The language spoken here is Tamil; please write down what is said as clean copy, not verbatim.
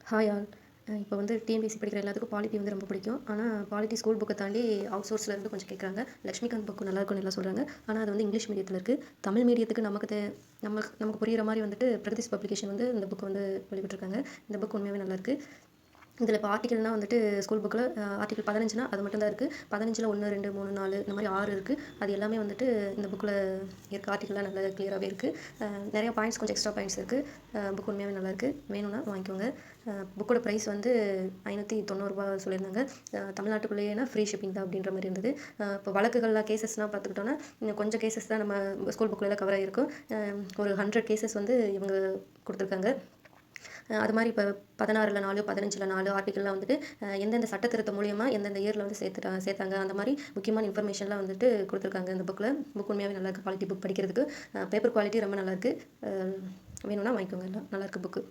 Hi all. இப்போ வந்து டிஎன்பிஎஸ்சி படிக்கிற எல்லாத்துக்கும் பாலிட்டி வந்து ரொம்ப பிடிக்கும். ஆனால் பாலிட்டி ஸ்கூல் புக்கை தாண்டி அவுட் சோர்ஸில் இருந்து கொஞ்சம் கேட்குறாங்க. லக்ஷ்மிகாந்த் புக்கு நல்லாயிருக்கும்னு எல்லாம் சொல்கிறாங்க. ஆனால் அது வந்து இங்கிலீஷ் மீடியத்தில் இருக்குது. தமிழ் மீடியத்துக்கு நமக்கு புரியிற மாதிரி வந்துட்டு பிரகதீஷ் பப்ளிகேஷன் வந்து இந்த புக்கு வந்து வெளியிட்டிருக்காங்க. இந்த புக் உண்மையாகவே நல்லாயிருக்கு. இதில் இப்போ ஆர்டிகல்னால் வந்துட்டு ஸ்கூல் புக்கில் ஆர்டிகல் 15னா அது மட்டும் தான் இருக்குது. 15ல் 1, 2, 3, 4 இந்த மாதிரி 6 இருக்குது. அது எல்லாமே வந்துட்டு இந்த புக்கில் இருக்க ஆர்டிகல்லாம் நல்லா கிளியராகவே இருக்குது. நிறையா பாயிண்ட்ஸ், கொஞ்சம் எக்ஸ்ட்ரா பாயிண்ட்ஸ் இருக்குது. புக் உண்மையாகவே நல்லாயிருக்கு. வேணும்னா வாங்கிக்கோங்க. புக்கோட ப்ரைஸ் வந்து ரூ. 590 சொல்லியிருந்தாங்க. தமிழ்நாட்டுக்குள்ளேயேனா ஃப்ரீ ஷிப்பிங் தான் அப்படின்ற மாதிரி இருந்தது. இப்போ வழக்குகள்லாம் கேசஸ்லாம் பார்த்துக்கிட்டோன்னா இன்னும் கொஞ்சம் கேசஸ் தான் நம்ம ஸ்கூல் புக்கில் கவர் ஆகிருக்கும். ஒரு 100 கேசஸ் வந்து இவங்க கொடுத்துருக்காங்க. அது மாதிரி இப்போ 16ல் 4, 15ல் 4 ஆர்டிகல்லாம் வந்துட்டு எந்தெந்த சட்ட திருத்தம் மூலியமா எந்தெந்த இயரில் வந்து சேர்த்தாங்க அந்த மாதிரி முக்கியமான இன்ஃபர்மேஷன்லாம் வந்துட்டு கொடுத்துருக்காங்க இந்த புக்கில். புக் உண்மையாகவே நல்லாயிருக்கு. குவாலிட்டி புக் படிக்கிறதுக்கு பேப்பர் குவாலிட்டி ரொம்ப நல்லாயிருக்கு. வேணும்னா வாங்கிக்கோங்க. எல்லாம் நல்லாயிருக்கு புக்கு.